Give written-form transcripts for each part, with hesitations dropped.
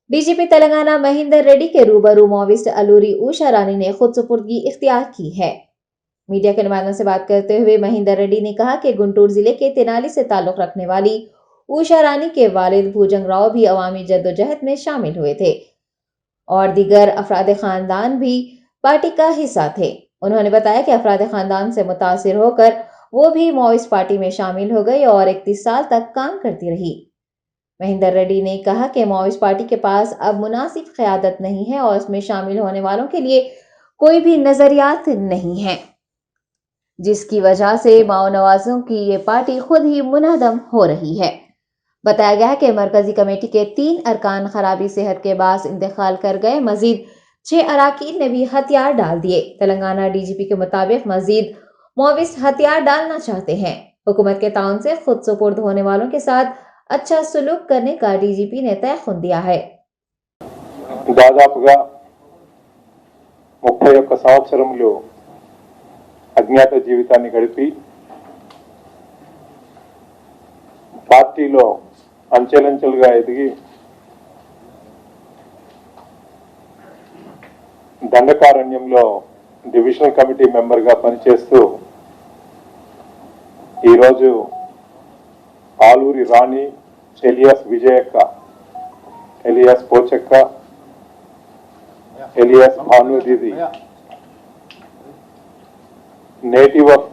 DGP Telangana Mahender Reddy के रूबरू Maoist Alluri Usha रानी ने खुद सुपुर्दगी इख्तियार की है। मीडिया के नुमाइंदों से बात करते हुए महेंदर रेड्डी ने कहा कि गुंटूर जिले के तेनाली से ताल्लुक रखने वाली ऊषा रानी के वालिद भुजंग राव भी अवामी जद्दोजहद में शामिल हुए थे और दीगर अफराद खानदान भी पार्टी का हिस्सा थे। उन्होंने बताया कि अफराद खानदान से मुतासिर होकर वो भी माओइस्ट पार्टी में शामिल हो गई और 31 साल तक काम करती रही। महेंदर रेड्डी ने कहा कि माओइस्ट पार्टी के पास अब मुनासिब क़यादत नहीं है और उसमें शामिल होने वालों के लिए कोई भी नजरियात नहीं है, जिसकी वजह से माओ नवाजों की ये पार्टी खुद ही मुनहदम हो रही है। बताया गया है कि मरकजी कमेटी के 3 अरकान खराबी सेहत के बाद इंतकाल कर गए। मजीद 6 अराकीन ने भी हथियार डाल दिए। तेलंगाना डीजीपी के मुताबिक मजीद माओविस्ट हथियार डालना चाहते हैं। हुकूमत के ताउन से खुद सुपुर्द होने वालों के साथ अच्छा सलूक करने का डीजीपी ने तयखुन दिया है। దాదాపుగా 31 సంవత్సరంలో అజ్ఞాత జీవితాన్ని గడిపి పార్టీలో అంచెలంచెలుగా ఎదిగి దండకారణ్యంలో డివిజనల్ కమిటీ మెంబర్గా పనిచేస్తూ ఈరోజు Aluri Rani alias Vijayakka alias Pochakka alias Bhanu Didi native of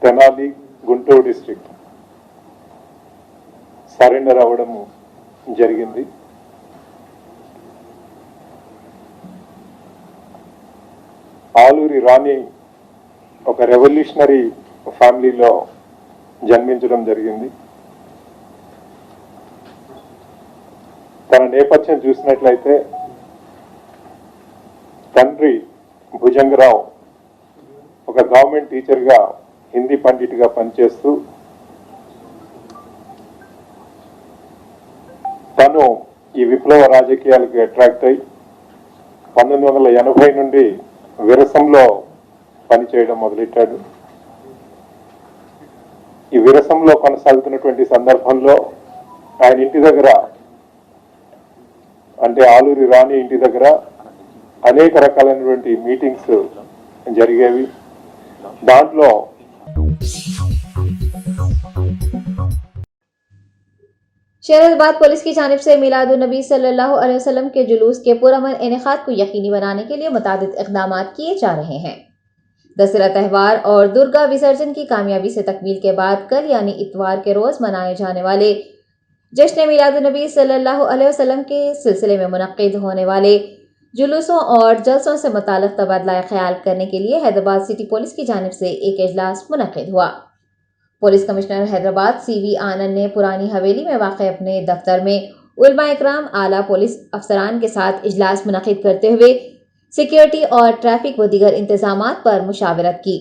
Tenali Guntur district surrender అవ్వడం జరిగింది। ఆలూరి రాణి ఒక రెవల్యూషనరీ ఫ్యామిలీలో జన్మించడం జరిగింది। తన నేపథ్యం చూసినట్లయితే తండ్రి భుజంగరావు ఒక గవర్నమెంట్ టీచర్గా హిందీ పండిట్గా పనిచేస్తూ తను ఈ విప్లవ రాజకీయాలకు అట్రాక్ట్ అయి 1980 నుండి విరసంలో పనిచేయడం మొదలెట్టాడు। ఈ విరసంలో కొనసాగుతున్నటువంటి సందర్భంలో ఆయన ఇంటి దగ్గర అంటే ఆలూరి రాణి ఇంటి దగ్గర అనేక రకాలైనటువంటి మీటింగ్స్ జరిగేవి। దాంట్లో शहराबाद पुलिस की जानिब से मिलादुन नबी सल्लल्लाहु अलैहि वसल्लम के जुलूस के पुरअमन इनेकाद को यकीनी बनाने के लिए मुतादिद इक़दाम किए जा रहे हैं। दशहरा त्यौहार और दुर्गा विसर्जन की कामयाबी से तकमील के बाद कल यानी इतवार के रोज मनाए जाने वाले जश्न मिलादुन नबी सल्लल्लाहु अलैहि वसल्लम के सिलसिले में मुनक्किद होने वाले जुलूसों और जलसों से मुताल्लिक़ तबादला ख्याल करने के लिए हैदराबाद सिटी पुलिस की जानिब से एक इजलास मुनक्किद हुआ। पुलिस कमिश्नर हैदराबाद CV आनंद ने पुरानी हवेली में वाक़ अपने दफ्तर में उलमा इकराम, आला पुलिस अफसरान के साथ इजलास मुनक्किद करते हुए सिक्योरिटी और ट्रैफिक व दीगर इंतजामात पर मुशावरत की।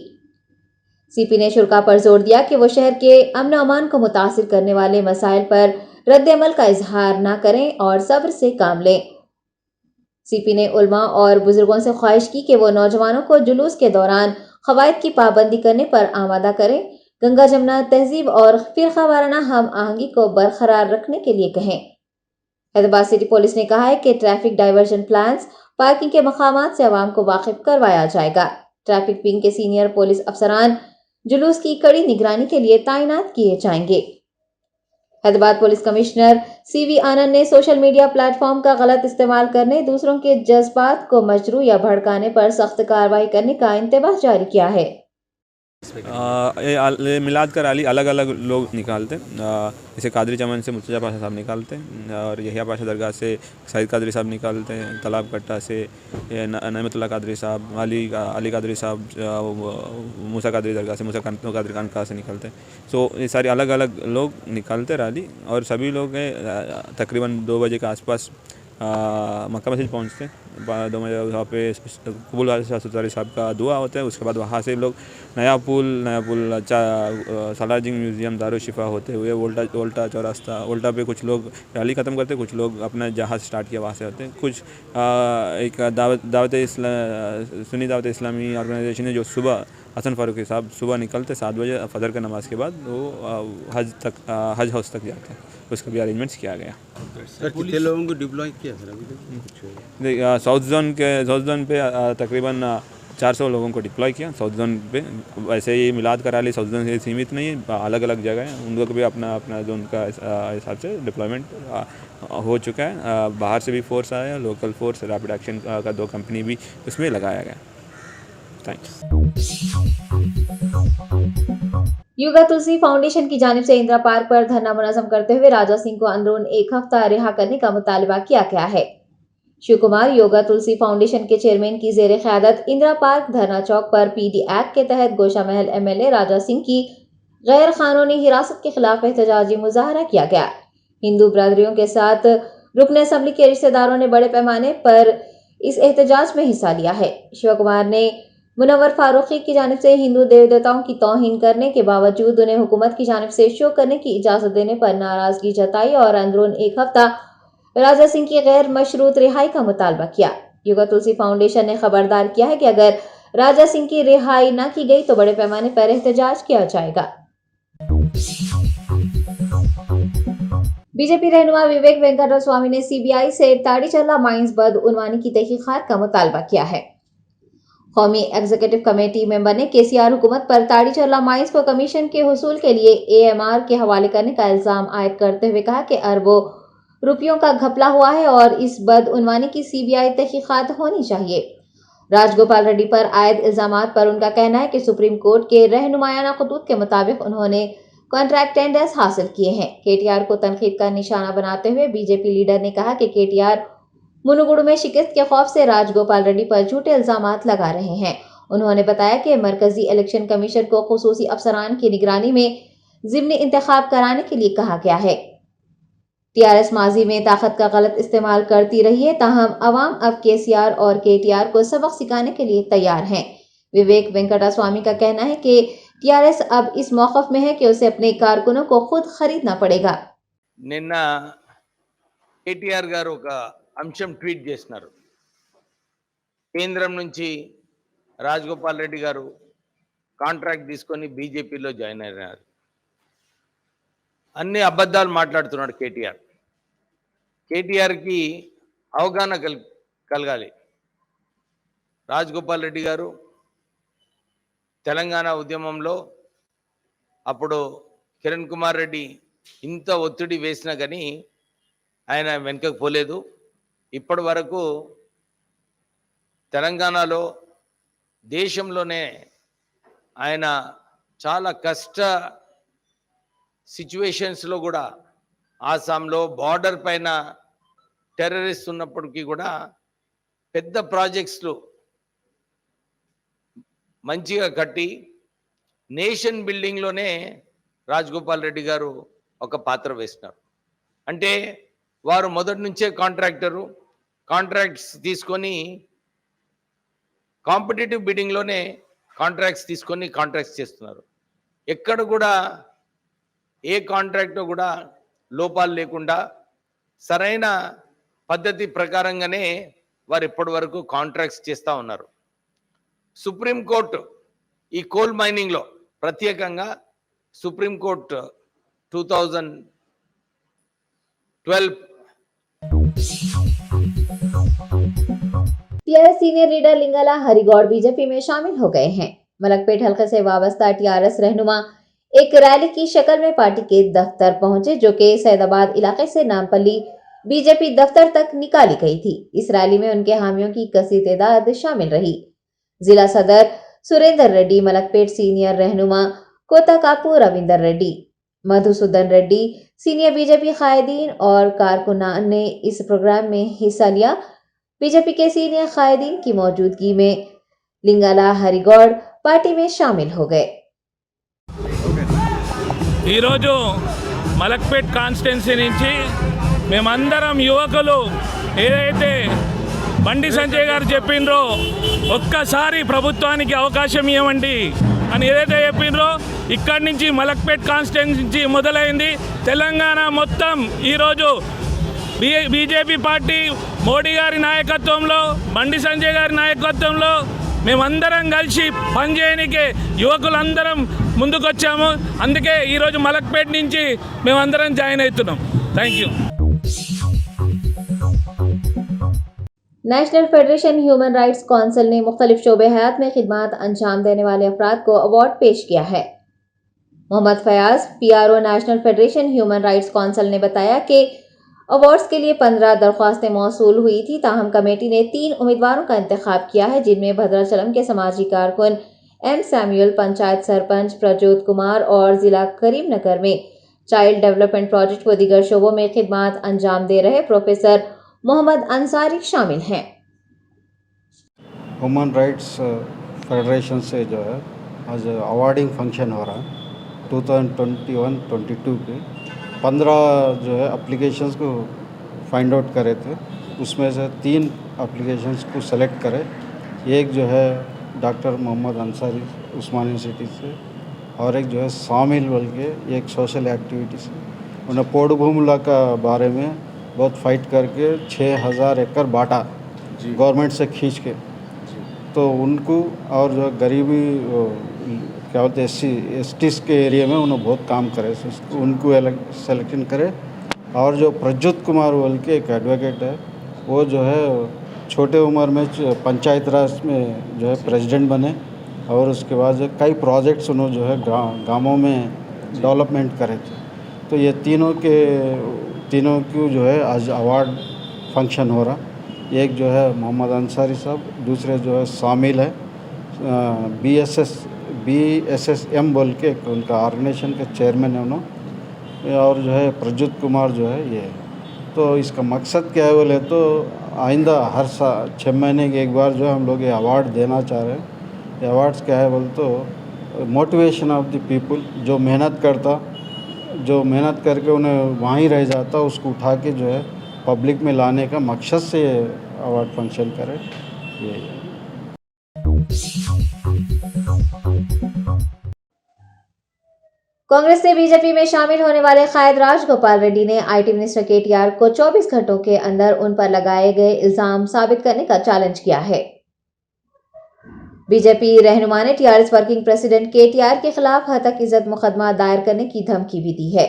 CP ने शुरा पर जोर दिया कि वो शहर के अमन अमान को मुतासिर करने वाले मसाइल पर रद्द-ए-अमल का इजहार न करें और सब्र से काम लें। CP ने उलमा और बुजुर्गों से ख्वाहिश की कि वो नौजवानों को जुलूस के दौरान क़वाइद की पाबंदी करने पर आमादा करें, गंगा जमुना तहजीब और फिरका वाराना हम आहंगी को बरकरार रखने के लिए कहें। हैदराबाद सिटी पुलिस ने कहा है कि ट्रैफिक डाइवर्जन प्लान्स, पार्किंग के मकामात से आवाम को वाकिफ करवाया जाएगा। ट्रैफिक विंग के सीनियर पुलिस अफसरान जुलूस की कड़ी निगरानी के लिए तैनात किए जाएंगे। हैदराबाद पुलिस कमिश्नर CV आनंद ने सोशल मीडिया प्लेटफॉर्म का गलत इस्तेमाल करने, दूसरों के जज्बात को मजरू या भड़काने पर सख्त कार्रवाई करने का इंतबाह जारी किया है। मिलाद का रैली अलग अलग लोग निकालते हैं, जैसे कादरी चमन से मुर्तज़ा पाशा साहब निकालते हैं और यहिया पाशा दरगाह से सईद कादरी साहब निकालते हैं, तालाब कट्टा से नईमतुल्लाह कादरी साहब, अली कादरी साहब, मूसा कादरी दरगाह से मूसा कादरी खानकाह से निकलते हैं। सो ये सारे अलग अलग लोग निकालते रैली और सभी लोग तकरीबन 2 बजे के आसपास मक्का मस्जिद पहुँचते हैं। 2 बजे वहाँ पे कबूल सुतारी साहब का दुआ होता है। उसके बाद वहाँ से लोग नया पुल सालारजंग म्यूज़ियम, दारुशिफा होते हुए वोल्टा चौरास्ता, वोल्टा पे कुछ लोग रैली ख़त्म करते हैं, कुछ लोग अपना जहाज़ स्टार्ट किया वहाँ से होते हैं। कुछ एक सुन्नी दावत इस्लामी ऑर्गेनाइजेशन है जो सुबह हसन फारूकी साहब सुबह निकलते 7 बजे फजर की नमाज़ के बाद वो हज हाउस तक जाते हैं, उसका भी अरेंजमेंट्स किया गया। सर कितने लोगों को डिप्लॉय किया सर अभी तक? साउथ जोन पे तकरीबन 400 लोगों को डिप्लॉय किया साउथ जोन पे। वैसे ही मिलाद का रैली साउथ जोन से सीमित नहीं है, अलग अलग जगह है, उन लोग भी अपना अपना जोन का हिसाब से डिप्लॉयमेंट हो चुका है। बाहर से भी फोर्स आया, लोकल फोर्स रैपिड एक्शन का 2 कंपनी भी उसमें लगाया गया। थैंक्स। युगा तुलसी फाउंडेशन की जानिब से इंदिरा पार्क पर धरना मुनज़्ज़म करते हुए राजा सिंह को अंदरून 1 हफ्ता रिहा करने का मुतालबा किया गया है। शिव कुमार योगा तुलसी फाउंडेशन के चेयरमैन की जेर क़यादत इंदिरा पार्क धरना चौक पर PD एक्ट के तहत गोशा महल MLA राजा सिंह की गैर कानूनी हिरासत के खिलाफ एहतजाजी मुजाहरा किया गया। हिंदू बरादरियों के साथ रुकन असम्बली के रिश्तेदारों ने बड़े पैमाने पर इस एहतजाज में हिस्सा लिया है। शिव कुमार ने मुनव्वर फारूकी की जानिब से हिंदू देवी देवताओं की तौहीन करने के बावजूद उन्हें हुकूमत की जानिब से शो करने की इजाजत देने पर नाराजगी जताई और अंदरून 1 हफ्ता राजा सिंह की गैर मशरूत रिहाई का मुतालबा किया। युगा तुलसी फाउंडेशन ने खबरदार किया है कि अगर राजा सिंह की रिहाई न की गई तो बड़े पैमाने पर एहतजाज किया जाएगा। बीजेपी रहनुमा विवेक वेंकट स्वामी ने CBI से ताड़ीचर्ला माइंस बदउनवानी की तहकीकात का मुतालबा किया है। कौमी एग्जीक्यूटिव कमेटी मेंबर ने KCR हुकूमत पर ताड़ीचर्ला माइंस को कमीशन के हुसूल के लिए AMR के हवाले करने का इल्जाम आयद करते हुए कहा कि अरबों रुपयों का घपला हुआ है और इस बदउनवानी की CBI तहकीकात होनी चाहिए। राजगोपाल रेड्डी पर आयद इल्जामात पर उनका कहना है कि सुप्रीम कोर्ट के रहनुमायाना खतूत के मुताबिक उन्होंने कॉन्ट्रैक्ट टेंडर्स हासिल किए हैं। KTR को तनकीद का निशाना बनाते हुए बीजेपी लीडर ने कहा कि KTR मुनुगुडु में शिकस्त के खौफ से राजगोपाल रेड्डी पर झूठे इल्जामात लगा रहे हैं। उन्होंने बताया कि मरकजी इलेक्शन कमीशन को खुसूसी अफसरान की निगरानी में ज़िमनी इंतखाब कराने के लिए कहा गया है। TRS माजी में ताकत का गलत इस्तेमाल करती रही है, ताहम अवाम अब KCR और KTR को सबक सिखाने के लिए तैयार हैं। विवेक वेंकटा स्वामी का कहना है कि TRS अब इस मौक़िफ़ में है कि उसे अपने कारकुनों को खुद खरीदना पड़ेगा। నిన్న KTR గారు ఒక అంశం ట్వీట్ చేస్తున్నారు. కేంద్రం నుంచి రాజగోపాల్ రెడ్డి గారు కాంట్రాక్ట్ తీసుకొని బీజేపీలో జాయిన్ అయినారు. అన్ని అబద్ధాలు మాట్లాడుతున్నాడు KTR. KTRకి అవగాహన కలగాలి. రాజగోపాల్ రెడ్డి గారు తెలంగాణ ఉద్యమంలో అప్పుడు కిరణ్ కుమార్ రెడ్డి ఇంత ఒత్తిడి వేసినా కానీ ఆయన వెనుకకు పోలేదు. ఇప్పటి వరకు తెలంగాణలో దేశంలోనే ఆయన చాలా కష్ట సిచ్యువేషన్స్లో కూడా ఆసాంలో బార్డర్ పైన టెర్రరిస్ట్ ఉన్నప్పటికీ కూడా పెద్ద ప్రాజెక్ట్స్లు మంచిగా కట్టి నేషన్ బిల్డింగ్లోనే రాజగోపాల్ రెడ్డి గారు ఒక పాత్ర వేస్తున్నారు. అంటే వారు మొదటి నుంచే కాంట్రాక్ట్స్ తీసుకొని కాంపిటేటివ్ బిడ్డింగ్లోనే కాంట్రాక్ట్స్ చేస్తున్నారు. ఎక్కడ కూడా ఏ కాంట్రాక్ట్లో కూడా లోపాలు లేకుండా సరైన పద్ధతి ప్రకారంగానే వారు ఇప్పటి వరకు కాంట్రాక్ట్స్ చేస్తూ ఉన్నారు. సుప్రీంకోర్టు ఈ కోల్ మైనింగ్లో ప్రత్యేకంగా supreme court 2012 TRS senior leader Lingala Harigoud BJP में शामिल हो गए हैं। मलकपेट हल्के से वाबस्ता TRS रहनुमा एक रैली की शक्ल में पार्टी के दफ्तर पहुंचे, जो कि सैदाबाद इलाके से नामपल्ली बीजेपी दफ्तर तक निकाली गई थी। इस रैली में उनके हामियों की कसी तादाद शामिल रही। जिला सदर सुरेंद्र रेड्डी, मलकपेट सीनियर रहनुमा कोताकापू रविंदर रेड्डी, मधुसूदन रेड्डी, सीनियर बीजेपी कायदीन और कारकुनान ने इस प्रोग्राम में हिस्सा लिया। बीजेपी के सीनियर कायदीन की मौजूदगी में लिंगाला हरिगौड़ पार्टी में शामिल हो गए। ఈరోజు మలక్పేట్ కాన్స్టిట్యున్సీ నుంచి మేమందరం యువకులు ఏదైతే బండి సంజయ్ గారు చెప్పిండ్రో ఒక్కసారి ప్రభుత్వానికి అవకాశం ఇవ్వండి అని ఏదైతే చెప్పిండ్రో ఇక్కడి నుంచి మలక్పేట్ కాన్స్టిట్యున్సీ నుంచి మొదలైంది. తెలంగాణ మొత్తం ఈరోజు బీజేపీ పార్టీ మోడీ గారి నాయకత్వంలో, బండి సంజయ్ గారి నాయకత్వంలో మేమందరం కలిసి పనిచేయనికే యువకులందరం ముందుకొచ్చాము. అందుకే ఈరోజు మలక్పేట నుంచి మేమందరం జాయిన్ అవుతున్నాం. Thank you. National federation human rights council ने मुख्तलिफ शोबे हयात में खिदमात अंजाम देने वाले अफराद को अवार्ड पेश किया है। Mohammad Fayaz PRO national federation human rights council ने बताया कि अवार्ड्स के लिए 15 दरख्वास्तें मौसूल हुई थी, ताहम कमेटी ने 3 उम्मीदवारों का इंतखाब किया है, जिनमें भद्राचलम के समाजी कारकुन M सैमुअल, पंचायत सरपंच प्रजोत कुमार और जिला करीमनगर में चाइल्ड डेवलपमेंट प्रोजेक्ट व दीगर शोबों में खिदमात अंजाम दे रहे प्रोफेसर मोहम्मद अंसारी शामिल हैं। ह्यूमन राइट्स फेडरेशन से जो है आज अवार्डिंग फंक्शन हो रहा है 2021-22 के 15 जो है एप्लीकेशंस को फाइंड आउट करे थे, उसमें से 3 एप्लीकेशंस को सेलेक्ट करे। एक जो है डॉक्टर मोहम्मद अंसारी उस्मान यूनिवर्सिटी से और एक जो है शामिल बोल के एक सोशल एक्टिविटी से। उन्हें पोड़ भूमिला का बारे में बहुत फाइट करके 6000 एकड़ बांटा गवर्नमेंट से खींच के, तो उनको और जो गरीबी क्या बोलते हैं STs के एरिया में उन्होंने बहुत काम करे, उनको सेलेक्शन करे। और जो प्रज्योत कुमार बोल के एक एडवोकेट है, वो जो है छोटे उम्र में पंचायत राज में जो है प्रेसिडेंट बने और उसके बाद जो कई प्रोजेक्ट्स उन्होंने जो है गाँवों में डेवलपमेंट करे थे। तो ये तीनों को जो है आज अवार्ड फंक्शन हो रहा। एक जो है मोहम्मद अंसारी साहब, दूसरे जो है शामिल है BSSM बोल के उनका ऑर्गेनाइजेशन के चेयरमैन है उन्होंने, और जो है प्रज्योत कुमार जो है ये। तो इसका मकसद क्या है बोले तो आइंदा हर साल 6 महीने के एक बार जो हम लोग ये अवार्ड देना चाह रहे हैं। ये अवार्ड्स क्या है बोले तो मोटिवेशन ऑफ द पीपल, जो मेहनत करके उन्हें वहीं रह जाता, उसको उठा के जो है पब्लिक में लाने का मकसद से अवार्ड फंक्शन करें। ये कांग्रेस से बीजेपी में शामिल होने वाले कायद राजगोपाल रेड्डी ने IT मिनिस्टर KTR को 24 घंटों के अंदर उन पर लगाए गए इल्जाम साबित करने का चैलेंज किया है। बीजेपी रहनुमा ने TRS वर्किंग प्रेसिडेंट KTR के खिलाफ हतक इज्जत मुकदमा दायर करने की धमकी भी दी है।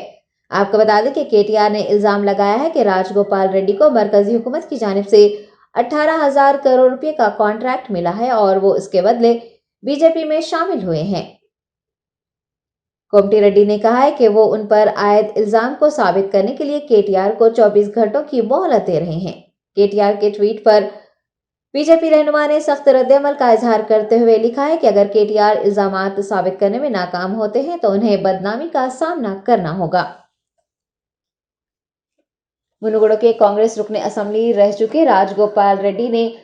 आपको बता दें कि KTR ने इल्जाम लगाया है कि राजगोपाल रेड्डी को मरकजी हुकूमत की जानिब से 18,000 करोड़ रुपए का कॉन्ट्रैक्ट मिला है और वो इसके बदले बीजेपी में शामिल हुए हैं। कोमटी रेड्डी ने कहा है कि वो उन पर आयद इल्जाम को साबित करने के लिए KTR को 24 घंटों की मोहलत दे रहे हैं। KTR के ट्वीट पर बीजेपी रहनुमा ने सख्त रद्द-ए-अमल का इजहार करते हुए लिखा है कि अगर KTR इल्जामात साबित करने में नाकाम होते हैं तो उन्हें बदनामी का सामना करना होगा। मुनुगुडो के कांग्रेस रुकने असेंबली रह चुके राजगोपाल रेड्डी ने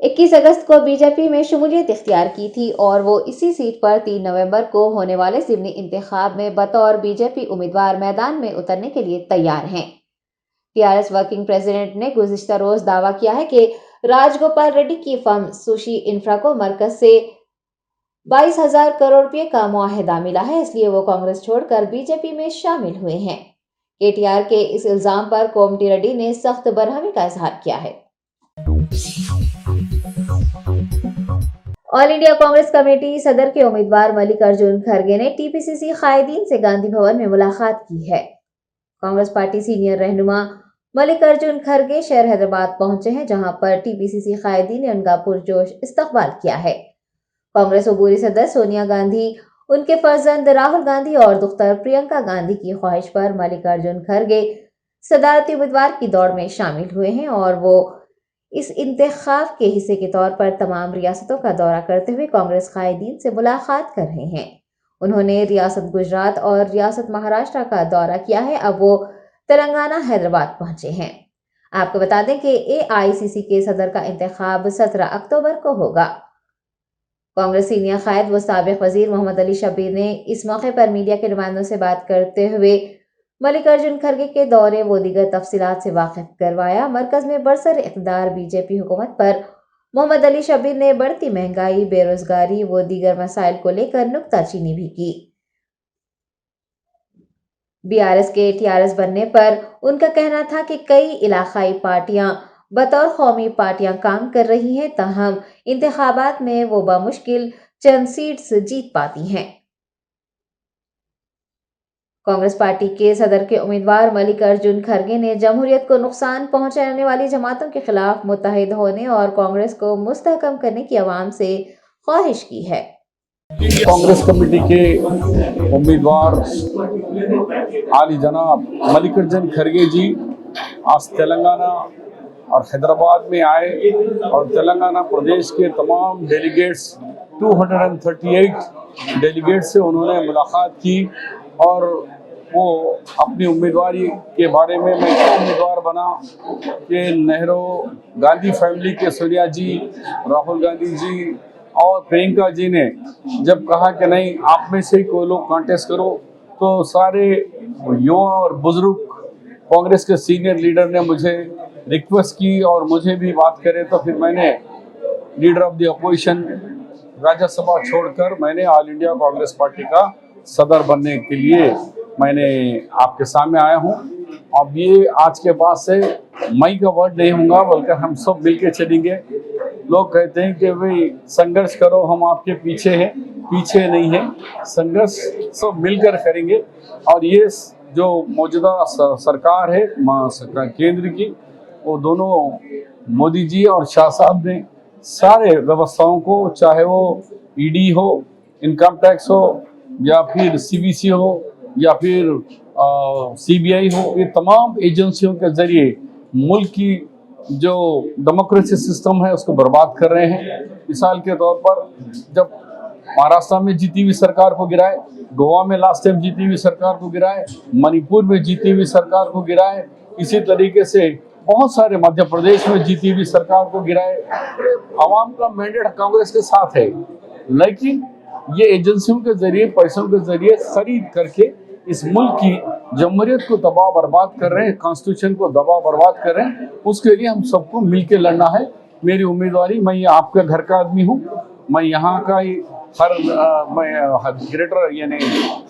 21 अगस्त को बीजेपी में शमूलियत इख्तियार की थी और वो इसी सीट पर 3 नवंबर को होने वाले ज़िमनी इंतखाब में बतौर बीजेपी उम्मीदवार मैदान में उतरने के लिए तैयार हैं। TRS वर्किंग प्रेसिडेंट ने गुज़िश्ता रोज दावा किया है कि राजगोपाल रेड्डी की फर्म सुशी इंफ्रा को मरकज से 22,000 करोड़ रुपए का मुआहिदा मिला है, इसलिए वो कांग्रेस छोड़कर बीजेपी में शामिल हुए हैं। KTR के इस इल्जाम पर कोमटी रेड्डी ने सख्त बरहमी का इजहार किया है। ऑल इंडिया कांग्रेस कमेटी सदर के उम्मीदवार मल्लिकार्जुन खड़गे ने TPCC कायदीन से गांधी भवन में मुलाकात की है। कांग्रेस पार्टी सीनियर रहनुमा मल्लिकार्जुन खड़गे शहर हैदराबाद पहुंचे हैं, जहां पर TPCC कायदीन ने उनका पुरजोश इस्तकबाल किया है। कांग्रेस अबूरी सदर सोनिया गांधी, उनके फर्जंद राहुल गांधी और दुख्तर प्रियंका गांधी की ख्वाहिश पर मल्लिकार्जुन खड़गे सदारती उम्मीदवार की दौड़ में शामिल हुए हैं और वो इस इंतखाब के हिस्से के तौर पर तमाम रियासतों का दौरा करते हुए कांग्रेस कायदीन से मुलाकात कर रहे हैं। उन्होंने रियासत गुजरात और रियासत महाराष्ट्र का दौरा किया है। अब वो तेलंगाना हैदराबाद पहुंचे हैं। आपको बता दें कि AICC के सदर का इंतखाब 17 अक्टूबर को होगा। कांग्रेस सीनियर कायद व साबिक वजीर मोहम्मद अली शब्बीर ने इस मौके पर मीडिया के नुमाइंदों से बात करते हुए मल्लिकार्जुन खड़गे के दौरे व दीगर तफसीलात से वाकिफ करवाया। मरकज में बरसर इक़्तिदार बीजेपी हुकूमत पर मोहम्मद अली शब्बीर ने बढ़ती महंगाई, बेरोजगारी व दीगर मसाइल को लेकर नुक्ताचीनी भी की। BRS के TRS बनने पर उनका कहना था कि कई इलाकाई पार्टियां बतौर कौमी पार्टियां काम कर रही हैं, ताहम इंतखाबात में वो बामुश्किल चंद सीट्स जीत पाती हैं। कांग्रेस पार्टी के सदर के उम्मीदवार मल्लिकार्जुन खड़गे ने जमहूरियत को नुकसान पहुंचाने वाली जमातों के खिलाफ मुत्तहिद होने और कांग्रेस को मुस्तहकम करने की आवाम से ख्वाहिश की है। कांग्रेस कमेटी के उम्मीदवार आली जनाब मल्लिकार्जुन खड़गे जी आज तेलंगाना और हैदराबाद में आए और तेलंगाना प्रदेश के तमाम डेलीगेट्स 238 डेलीगेट से उन्होंने मुलाकात की और वो अपनी उम्मीदवारी के बारे में मैं क्यों उम्मीदवार बना कि नेहरू गांधी फैमिली के सोनिया जी, राहुल गांधी जी और प्रियंका जी ने जब कहा कि नहीं आप में से कोई लोग कॉन्टेस्ट करो, तो सारे युवा और बुजुर्ग कांग्रेस के सीनियर लीडर ने मुझे रिक्वेस्ट की और मुझे भी बात करे, तो फिर मैंने leader of the opposition Rajya Sabha छोड़कर मैंने ऑल इंडिया कांग्रेस पार्टी का सदर बनने के लिए मैंने आपके सामने आया हूं। अब ये आज के बाद से मई का वर्ड नहीं होगा, बल्कि हम सब मिलके चलेंगे। लोग कहते हैं कि भाई संघर्ष करो, हम आपके पीछे हैं, पीछे नहीं है, संघर्ष सब मिलकर करेंगे। और ये जो मौजूदा सरकार है केंद्र की, वो दोनों मोदी जी और शाह साहब ने सारे व्यवस्थाओं को, चाहे वो ईडी हो, इनकम टैक्स हो, या फिर सीबीसी हो, या फिर सीबीआई हो, ये तमाम एजेंसियों के जरिए मुल्क की जो डेमोक्रेसी सिस्टम है उसको बर्बाद कर रहे हैं। मिसाल के तौर पर जब महाराष्ट्र में जीती हुई सरकार को गिराए, गोवा में लास्ट टाइम जीती हुई सरकार को गिराए, मणिपुर में जीती हुई सरकार को गिराए, इसी तरीके से बहुत सारे मध्य प्रदेश में जीती हुई सरकार को गिराए। आवाम का मैंडेट कांग्रेस के साथ है, लेकिन ये एजेंसियों के जरिए, पैसों के जरिए खरीद करके इस मुल्क की जमहूरियत को तबाह बर्बाद कर रहे हैं, कॉन्स्टिट्यूशन को दबा बर्बाद कर रहे हैं। उसके लिए हम सबको मिलकर लड़ना है। मेरी उम्मीदवारी, मैं ये आपके घर का आदमी हूँ, मैं यहाँ का ही मैं ग्रेटर यानी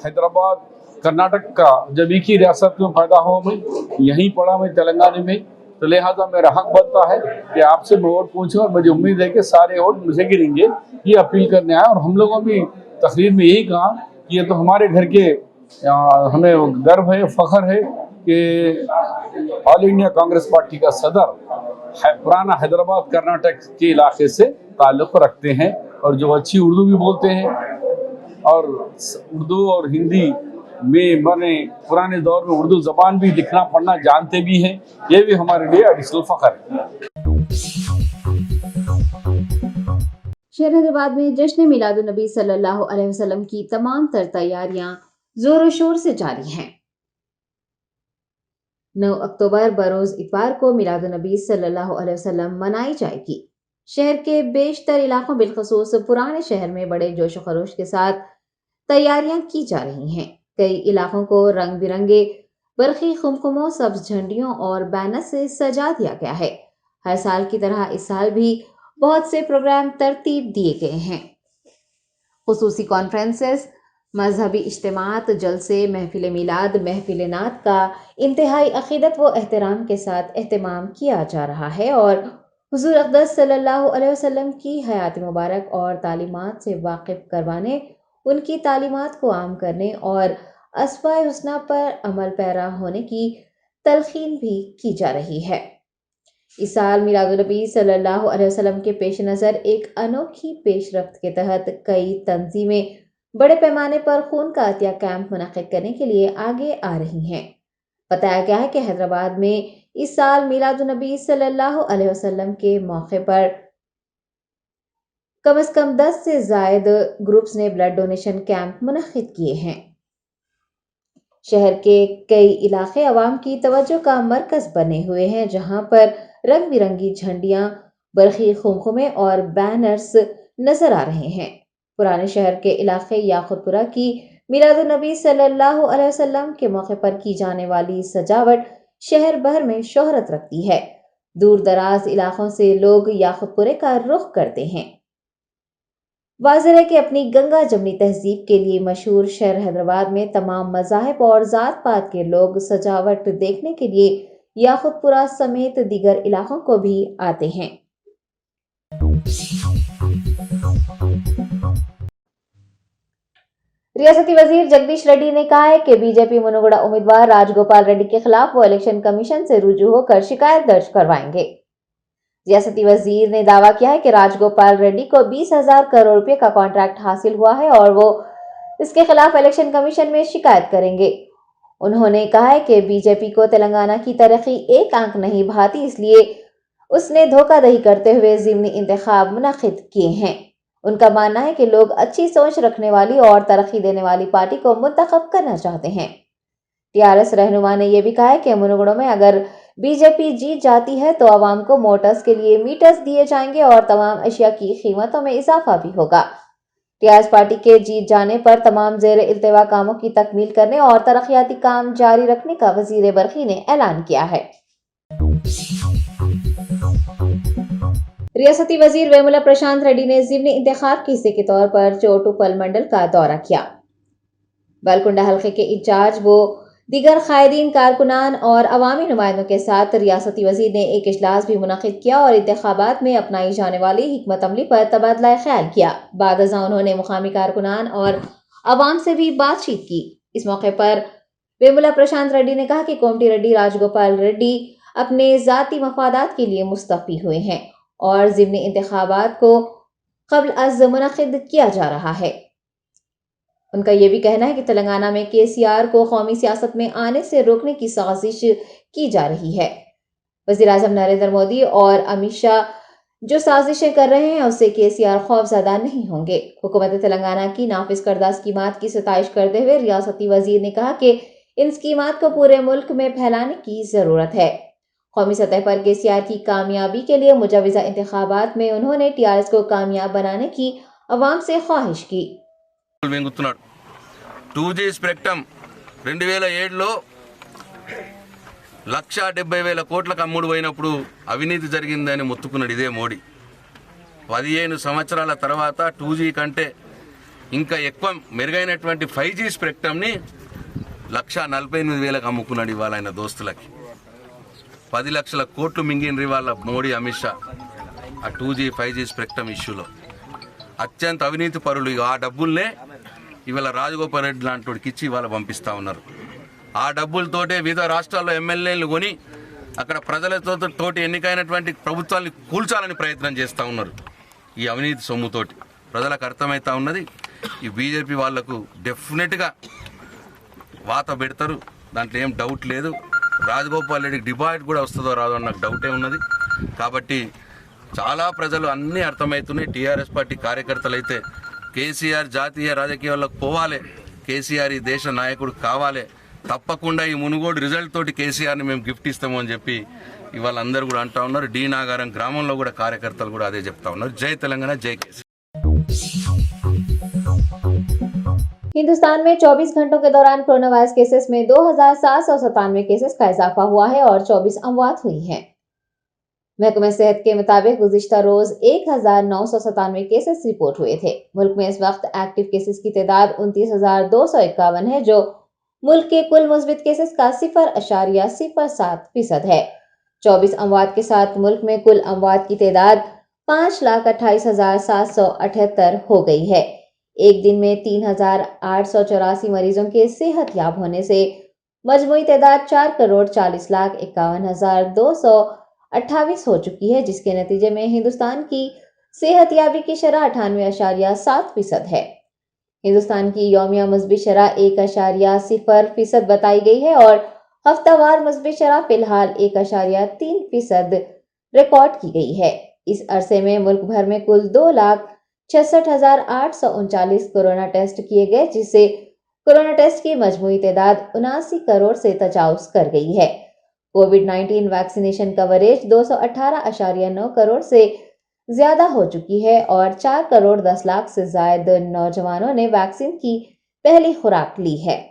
हैदराबाद कर्नाटक का जब एक ही रियासत में पैदा हुआ, मैं यहीं पढ़ा, मैं तेलंगाना में, तो लिहाजा मेरा हक बनता है कि आपसे मैं वोट पूछूं और मुझे उम्मीद है कि सारे वोट मुझे गिरेंगे। ये अपील करने आए और हम लोगों भी तकरीर में यही कहा कि ये तो हमारे घर के, हमें गर्व है, फख्र है कि ऑल इंडिया कांग्रेस पार्टी का सदर पुराना हैदराबाद कर्नाटक के इलाके से ताल्लुक़ रखते हैं और जो अच्छी उर्दू भी बोलते हैं और उर्दू और हिंदी में बने पुराने दौर में उर्दू ज़बान भी लिखना पढ़ना जानते भी हैं। ये भी हमारे लिए एडिशनल फ़ख्र है। शहर हैदराबाद में जश्न मिलादुन नबी सल्लल्लाहु अलैहि वसल्लम की तमाम तर तैयारियां जोर शोर से जारी हैं। 9 अक्टूबर बरोज इतवार को मिलादुन नबी सल्लल्लाहु अलैहि वसल्लम मनाई जाएगी। शहर के बेशतर इलाकों, बिलखसूस पुराने शहर में बड़े जोश व खरोश के साथ तैयारियां की जा रही हैं। कई इलाकों को रंग बिरंगे बरखी खुमखुमों, सब्ज झंडियों और बैनर से सजा दिया गया है। हर साल की तरह इस साल भी बहुत से प्रोग्राम तरतीब दिए गए हैं। खुसूसी कॉन्फ्रेंसेस, मजहबी इज्तिमात, जलसे, महफिल मिलाद, महफिल नात का इंतहाई अकीदत व एहतराम के साथ एहतमाम किया जा रहा है और हुजूर अक़दस सल्लल्लाहु अलैहि वसल्लम की हयात मुबारक और तालीमात से वाकिफ करवाने, उनकी तालीमात को आम करने और अस्वाए हुस्ना पर अमल पैरा होने की तलखीन भी की जा रही है। इस साल मिलादुन नबी सल्लल्लाहु अलैहि वसल्लम के पेश नज़र एक अनोखी पेशरफ्त के तहत कई तंजीमें बड़े पैमाने पर खून का अतिया कैंप मुनक़िद करने के लिए आगे आ रही हैं। बताया गया है कि हैदराबाद में इस साल मिलादुन नबी सल्लल्लाहु अलैहि वसल्लम के मौके पर कम से कम 10 से ज़ायद ग्रुप्स ने ब्लड डोनेशन कैंप मुनक़िद किए हैं। शहर के कई इलाके अवाम की तवज्जो का मरकज़ बने हुए हैं, जहां पर रंग बिरंगी झंडियां, बरखी खुमखुमे और बैनर्स नजर आ रहे हैं। पुराने शहर के इलाके याकुतपुरा की मिलादुन नबी सल्लल्लाहु अलैहि वसल्लम के मौके पर की जाने वाली सजावट शहर भर में शोहरत रखती है। दूर दराज इलाकों से लोग याकुतपुरे का रुख करते हैं। वाज़ेह है कि अपनी गंगा जमनी तहजीब के लिए मशहूर शहर हैदराबाद में तमाम मज़ाहिब और ज़ात पात के लोग सजावट देखने के लिए याकुतपुरा समेत दीगर इलाकों को भी आते हैं। रियासती वजीर जगदीश रेड्डी ने कहा है कि बीजेपी मुनुगुड़ा उम्मीदवार राजगोपाल रेड्डी के खिलाफ वो इलेक्शन कमीशन से रुजू होकर शिकायत दर्ज करवाएंगे। रियासती वजीर ने दावा किया है कि राजगोपाल रेड्डी को 20,000 करोड़ रुपए का कॉन्ट्रैक्ट हासिल हुआ है और वो इसके खिलाफ इलेक्शन कमीशन में शिकायत करेंगे। उन्होंने कहा है कि बीजेपी को तेलंगाना की तरक्की एक आंक नहीं भाती, इसलिए उसने धोखाधड़ी करते हुए ज़िमनी इंतखाब मुनक्किद किए हैं। उनका मानना है कि लोग अच्छी सोच रखने वाली और तरक्की देने वाली पार्टी को मुंतखब करना चाहते हैं। टीआरएस रहनुमा ने यह भी कहा है कि मुनुगुड़ों में अगर बीजेपी जीत जाती है तो आवाम को मोटर्स के लिए मीटर्स दिए जाएंगे और तमाम अशिया की कीमतों में इजाफा भी होगा। टीआरएस पार्टी के जीत जाने पर तमाम जेर इल्तिवा कामों की तकमील करने और तरक्याती काम जारी रखने का वजीर बरकी ने ऐलान किया है। रियासती वजीर वेमुला प्रशांत रेड्डी ने ज़िमनी इंतखाब के हिस्से के तौर पर चोटुपल मंडल का दौरा किया। बालकुंडा हल्के के इंचार्ज वो दीगर कायदीन, कारकुनान और अवामी नुमाइंदों के साथ रियासती वजीर ने एक इजलास भी मुनक्किद किया और इंतखाबात में अपनाई जाने वाली हिकमत अमली पर तबादला ख्याल किया। बाद अज़ां उन्होंने मुकामी कारकुनान और अवाम से भी बातचीत की। इस मौके पर वेमुला प्रशांत रेड्डी ने कहा कि कोमटी रेड्डी राजगोपाल रेड्डी अपने जाती मफादात के लिए मुस्तफी हुए हैं और ज़िमनी इंतखाबात को क़ब्ल अज़ मुनक्किद किया जा रहा है। उनका यह भी कहना है कि तेलंगाना में केसीआर को कौमी सियासत में आने से रोकने की साजिश की जा रही है। वज़ीर आज़म नरेंद्र मोदी और अमित शाह जो साजिशें कर रहे हैं उससे केसीआर खौफज़दा नहीं होंगे। हुकूमत तेलंगाना की नाफिज करदा स्कीमात की सताइश करते हुए रियासती वजीर ने कहा कि इन स्कीमात को पूरे मुल्क में फैलाने की ज़रूरत है। कौमी सतह पर केसीआर की कामयाबी के लिए मुजवज़ा इंतखाबात में उन्होंने टीआरएस को कामयाब बनाने की अवाम से ख्वाहिश की। 2G స్పెక్ట్రమ్ 2007లో 1,70,000 కోట్లకు అమ్ముడు పోయినప్పుడు అవినీతి జరిగిందని మొత్తుకున్నాడు ఇదే మోడీ. 15 సంవత్సరాల తర్వాత 2G కంటే ఇంకా ఎక్కువ మెరుగైనటువంటి 5G స్పెక్ట్రమ్ని 1,48,000కు అమ్ముకున్నాడు ఇవాళ ఆయన దోస్తులకి. 10 లక్షల కోట్లు మింగినరు ఇవాళ మోడీ, అమిత్ షా ఆ 2G 5G స్పెక్ట్రమ్ ఇష్యూలో. అత్యంత అవినీతి పరులు ఆ డబ్బుల్నే ఇవాళ రాజగోపాల్ రెడ్డి లాంటి వాడికి ఇచ్చి ఇవాళ పంపిస్తూ ఉన్నారు. ఆ డబ్బులతోటే వివిధ రాష్ట్రాల్లో ఎమ్మెల్యేలు కొని అక్కడ ప్రజలతోటి ఎన్నికైనటువంటి ప్రభుత్వాన్ని కూల్చాలని ప్రయత్నం చేస్తూ ఉన్నారు. ఈ అవినీతి సొమ్ముతోటి ప్రజలకు అర్థమవుతా ఉన్నది. ఈ బీజేపీ వాళ్లకు డెఫినెట్గా వాత పెడతారు, దాంట్లో ఏం డౌట్ లేదు. రాజగోపాల్ రెడ్డికి డిపాజిట్ కూడా వస్తుందో రాదో అన్న నాకు డౌటే ఉన్నది. కాబట్టి చాలా ప్రజలు అన్నీ అర్థమవుతున్నాయి. టీఆర్ఎస్ పార్టీ కార్యకర్తలు అయితే కేసీఆర్ జాతీయ రాజకీయాల్లోకి పోవాలి, కేసీఆర్ ఈ దేశ నాయకుడు కావాలి, తప్పకుండా ఈ మునుగోడు రిజల్ట్ తోటి కేసీఆర్ని మేము గిఫ్ట్ ఇస్తాము అని చెప్పి ఇవాళ అందరూ కూడా అంటా ఉన్నారు. డి నాగారం గ్రామంలో కూడా కార్యకర్తలు కూడా అదే చెప్తా ఉన్నారు. జై తెలంగాణ, జై కేసీఆర్. हिंदुस्तान में 24 घंटों के दौरान कोरोना वायरस केसेस में 2,797 केसेस का इजाफा हुआ है और 24 अमवात हुई हैं। महकमे सेहत के मुताबिक गुज़िश्ता रोज 1,997 केसेस रिपोर्ट हुए थे। मुल्क में इस वक्त एक्टिव केसेस की तादाद 29,251 है, जो मुल्क के कुल मुस्बित केसेस का 0.07% है। 24 अमवात के साथ मुल्क में कुल अमवात की तादाद 5,28,778 हो गई है। एक दिन में 3,884 मरीजों के सेहत याब होने से मजमूई तादाद 4,40,51,228 हो चुकी है, जिसके नतीजे में हिंदुस्तान की सेहत याबी की शरह 98.7% है। हिंदुस्तान की यौमिया मुस्बित शरह 1.0% बताई गई है और हफ्तावार मुस्बित शरह फिलहाल 1.3% रिकॉर्ड की गई है। इस अरसे में मुल्क भर में कुल 2,66,839 कोरोना टेस्ट किए गए, जिससे कोरोना टेस्ट की मजमूई तादाद 79 करोड़ से तजावुज कर गई है। कोविड-19 वैक्सीनेशन कवरेज 218.9 करोड़ से ज्यादा हो चुकी है और 4 करोड़ 10 लाख से ज्यादा नौजवानों ने वैक्सीन की पहली खुराक ली है।